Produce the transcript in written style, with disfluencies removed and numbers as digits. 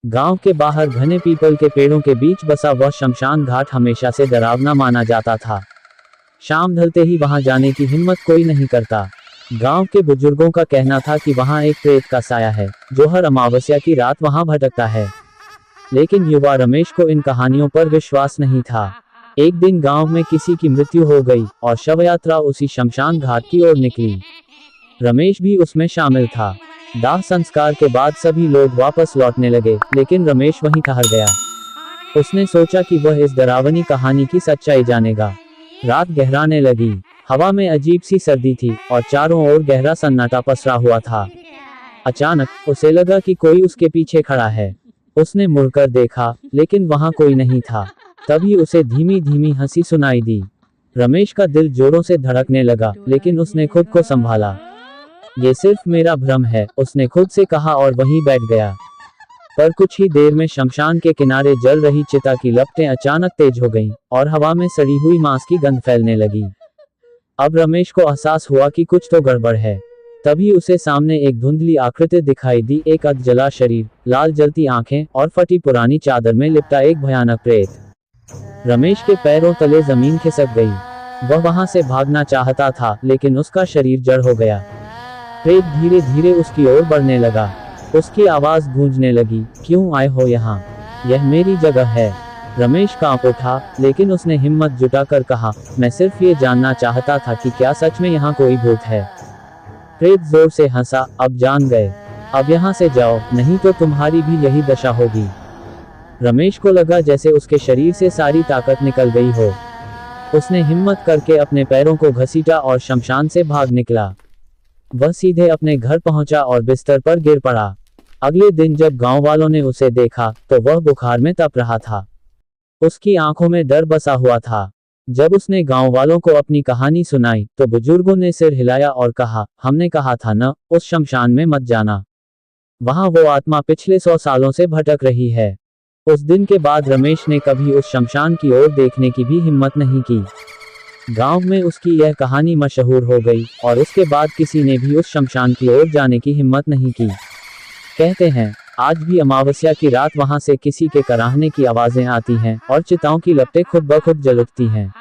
गांव के बाहर घने पीपल के पेड़ों के बीच बसा वह शमशान घाट हमेशा से डरावना माना जाता था। शाम ढलते ही वहां जाने की हिम्मत कोई नहीं करता। गांव के बुजुर्गों का कहना था कि वहां एक प्रेत का साया है जो हर अमावस्या की रात वहां भटकता है। लेकिन युवा रमेश को इन कहानियों पर विश्वास नहीं था। एक दिन गांव में किसी की मृत्यु हो गई और शव यात्रा उसी शमशान घाट की ओर निकली। रमेश भी उसमें शामिल था। दाह संस्कार के बाद सभी लोग वापस लौटने लगे, लेकिन रमेश वहीं ठहर गया। उसने सोचा कि वह इस डरावनी कहानी की सच्चाई जानेगा। रात गहराने लगी। हवा में अजीब सी सर्दी थी और चारों ओर गहरा सन्नाटा पसरा हुआ था। अचानक उसे लगा कि कोई उसके पीछे खड़ा है। उसने मुड़कर देखा, लेकिन वहां कोई नहीं था। तभी उसे धीमी धीमी हंसी सुनाई दी। रमेश का दिल जोरों से धड़कने लगा, लेकिन उसने खुद को संभाला। ये सिर्फ मेरा भ्रम है, उसने खुद से कहा और वहीं बैठ गया। पर कुछ ही देर में शमशान के किनारे जल रही चिता की लपटें अचानक तेज हो गईं और हवा में सड़ी हुई मांस की गंध फैलने लगी। अब रमेश को एहसास हुआ कि कुछ तो गड़बड़ है। तभी उसे सामने एक धुंधली आकृति दिखाई दी, एक अधजला शरीर, लाल जलती आंखें और फटी पुरानी चादर में लिपटा एक भयानक प्रेत। रमेश के पैरों तले जमीन खिसक गई। वह वहां से भागना चाहता था, लेकिन उसका शरीर जड़ हो गया। प्रेत धीरे धीरे उसकी ओर बढ़ने लगा। उसकी आवाज गूंजने लगी, क्यों आए हो यहाँ? यह मेरी जगह है। रमेश कांप उठा, लेकिन उसने हिम्मत जुटाकर कहा, मैं सिर्फ ये जानना चाहता था कि क्या सच में यहाँ कोई भूत है। प्रेत जोर से हंसा, अब जान गए। अब यहाँ से जाओ, नहीं तो तुम्हारी भी यही दशा होगी। रमेश को लगा जैसे उसके शरीर से सारी ताकत निकल गई हो। उसने हिम्मत करके अपने पैरों को घसीटा और शमशान से भाग निकला। वह सीधे अपने घर पहुंचा और बिस्तर पर गिर पड़ा। अगले दिन जब गांव वालों ने उसे देखा तो वह बुखार में तप रहा था। उसकी आंखों में डर बसा हुआ था। जब उसने गांव वालों को अपनी कहानी सुनाई तो बुजुर्गों ने सिर हिलाया और कहा, हमने कहा था न, उस शमशान में मत जाना। वहां वो आत्मा पिछले 100 सालों से भटक रही है। उस दिन के बाद रमेश ने कभी उस शमशान की ओर देखने की भी हिम्मत नहीं की। गांव में उसकी यह कहानी मशहूर हो गई और उसके बाद किसी ने भी उस शमशान की ओर जाने की हिम्मत नहीं की। कहते हैं, आज भी अमावस्या की रात वहां से किसी के कराहने की आवाजें आती हैं और चिताओं की लपटें खुद ब खुद जल उठती हैं।